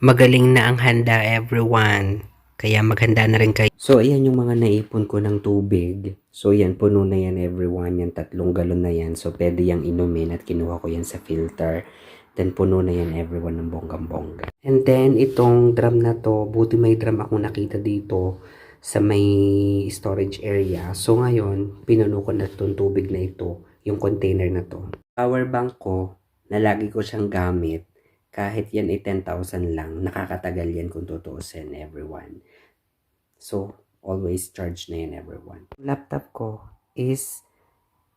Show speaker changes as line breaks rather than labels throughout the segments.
Magaling na ang handa, everyone. Kaya maghanda na rin kayo. So, ayan yung mga naipon ko ng tubig. So, yan, puno na yan, everyone. Yan, 3 galon na yan. So, pwede yang inumin at kinuha ko yan sa filter. Then, puno na yan, everyone, ng bonggang-bongga. And then, itong drum na to, buti may drum akong nakita dito sa may storage area. So, ngayon, pinuno ko na itong tubig na ito, yung container na to. Power bank ko, na lagi ko siyang gamit, kahit yan ay 10,000 lang, nakakatagal yan kung tutuusin, everyone. So, always charge na yan, everyone. Laptop ko is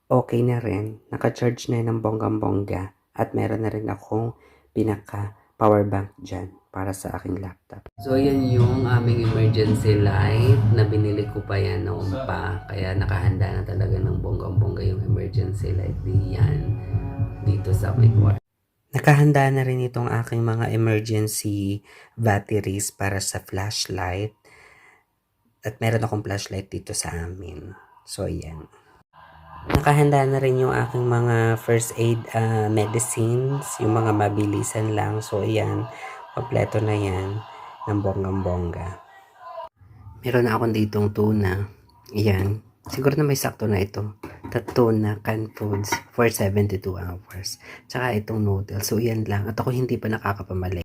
okay na rin. Naka-charge na yan ng bonggang-bongga. At meron na rin akong pinaka power bank dyan para sa aking laptop. So, yan yung aming emergency light na binili ko pa yan noon pa. Kaya nakahanda na talaga ng bonggang-bongga yung emergency light diyan dito sa may kwarto. Nakahanda na rin itong aking mga emergency batteries para sa flashlight. At meron akong flashlight dito sa amin. So, ayan. Nakahanda na rin yung aking mga first aid medicines. Yung mga mabilisan lang. So, ayan. Kompleto na yan ng bonggang-bongga. Meron na akong ditong tuna. Ayan. Siguro na may sakto na ito. Tuna canned foods for 72 hours. Tsaka itong noodles. So, yan lang. At ako hindi pa nakakapamali.